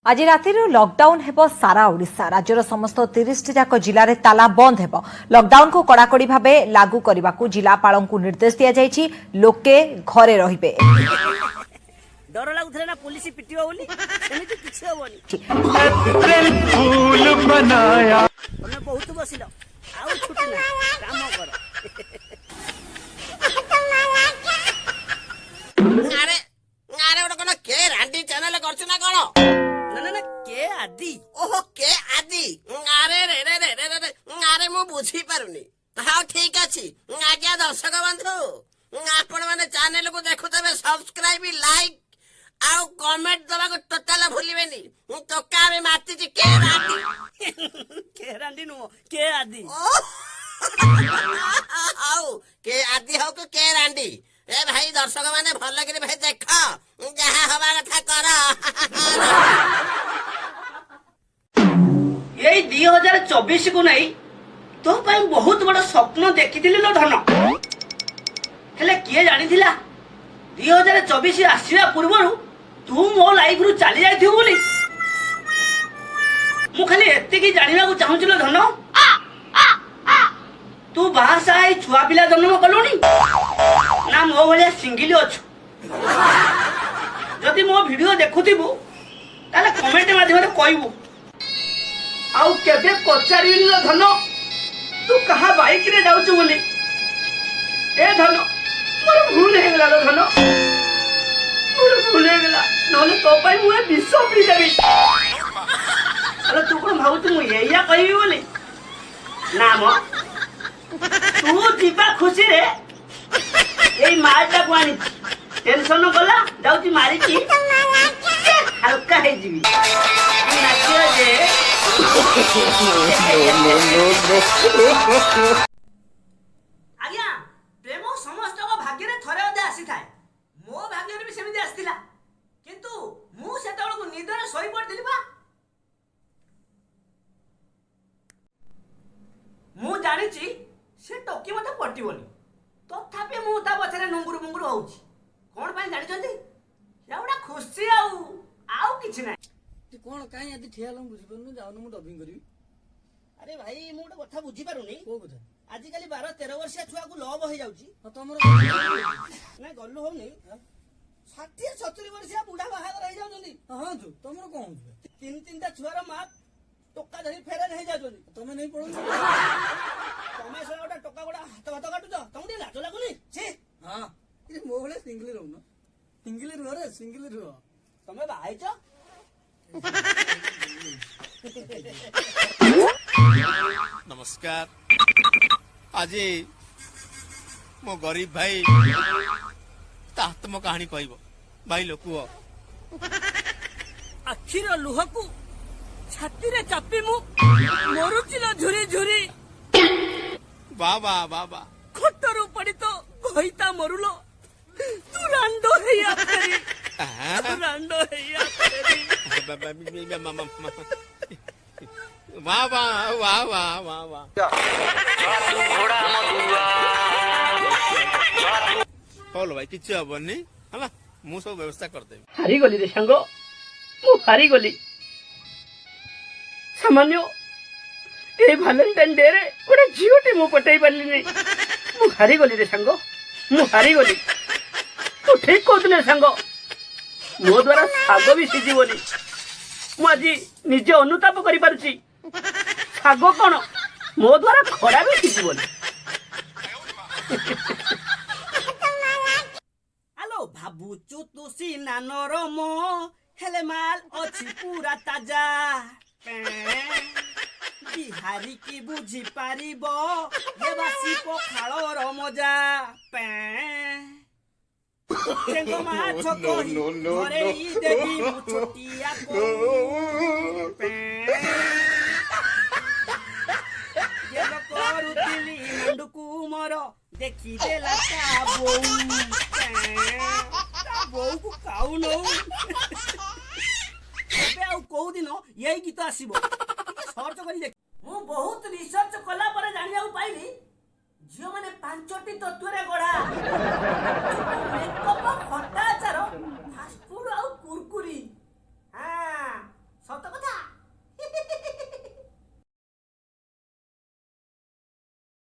आज राति लॉकडाउन हेबो सारा ओडिशा राज्यर समस्त 30 जाक जिले में ताला बंद हेबो। लॉकडाउन को कड़ाकड़ी भाव लागू करने को जिलापाल को निर्देश दिया जायछि। लोके घरे रहिबे। डर लागुथले ना पुलिस पिटियो बोली सेमिति किछ होबनी फूल बनाया तमे बहुत बसिलो आउ छुटी ना काम कर अरे अरे ओटा कोन के रांडी चैनल करछु ना कोन ना ना के आदि ओहो के आदि अरे रे रे रे रे रे अरे मु बुझी पारुनी हां ठीक अछि आज्ञा दर्शक बंधु आपण माने चैनल को देखु तबे सब्सक्राइब लाइक आउ कमेंट दबा को टोटल भूलिबेनी तो कामे माती जी के रांडी नो के आदि आउ के आदि हो के रांडी ए भाई दर्शक माने भल लगे भाई देख जहा हवा कथा कर यही 2024 को नहीं तो पाई बहुत बड़ा स्वप्न देखिथिले लो धन हेले किए जानी थिला 2024 आसीबा पूर्वरु तू मो लाइफ रु चली जाइथिउ बोली मु खाली एत्ते की जानिबा को चाहुचिलो धन तू बासा आई छुआ पिला जन्म कलोनी ना मो भलिया सिंगल अछु जदि मो वीडियो देखुथिबु ताले कमेंट माध्यम रे कहबू आउ केबे पचारिली धन तू कहा बाइक रे जाउछु बोली ए धन मोर भूल हे गेला धन मोर भूल हे गेला नले तो पाई मुए विश्व पी देबी अरे तू कोन भाउ तू एया कहबी बोली ना मो तू जीवा खुशी रे एई मारटा पानी टेंशन गला जाउची मारी की हल्का हे जीवी नाचियो जे आज्ञा प्रेम समस्त को भाग्य रे थरे अदे आसी थाए मो भाग्य रे भी सेमिति आस्तिला किंतु मु सेतबळ को निदर सोई पड़तिली बा मु जानि छी से टोकी मते पटिबोनी तथापि मु ता पछरे नुंगुरु मुंगुरु होउची कोन पाई जानि छथि याउडा खुशी आउ किछ नै तू कोन काई आदि ठियालम बुझि परनु जाउनु मु डबिंग करिवि अरे भाई मु गोटे कथा बुझी पारुनी को कथा आजि काली 12 13 वर्षिया छुआ को लव हो जाउची तमरो नै गल्लु होउनी 60 70 वर्षिया बुढा बाहागर हो जाउछन्ती हां तू तमरो कोन होउछ तीन तीनटा छुआर मां टोका धरी फेरन हो जाउछन्ती तमे नै पडो तमे से गोटा टोका गोटा हाथ हाथ काटुछ तमडी लाज लागुनी छी हां ए मो भले सिंगल रहू न सिंगल रह रे सिंगल रह तमे बाहाइछ नमस्कार आज मो गरीब भाई आत्म कहानी कहब भाई लोक आखिर लुह को छाती रे चापी मु मरुचिलो झुरी झुरी बाबा बाबा खटरू पड़ी तो भईता मरुलो तू रांडो हैया फेरी रांडो हैया फेरी वाह वाह वाह वाह वाह वाह बोलो भाई किछ हबनी हला मु सब व्यवस्था कर देबी हारी गली रे संग मु हारी गली सामान्य ए वैलेंटाइन डे रे गोटे झियोटे मु पटाई पारली नै मु हारी गली रे संग मु हारी गली तू ठीक कहतले संग मो द्वारा साग भी सिझी बोली मु आज निजे अनुताप करि पारछि साग कोन मो द्वारा खड़ा भी सिझी बोली हेलो भाबुचु तू सीना नरम हेले माल अछि पूरा ताजा बिहारी की बुझी पारिबो ये बासी पखाळर मजा तेंगो माछ कहि घरे ई देबी मु छोटिया को ये करू दिली मंडकू मोर देखि देला ता बोउ को काउ नो बे आउ को दिन यही गीत आसीबो सर्च करी देख मु बहुत रिसर्च कला पर जानिया पाइली झियो माने पांचटी तत्व रे गढा मेकअप खटा आचार फास्ट फूड आउ कुरकुरी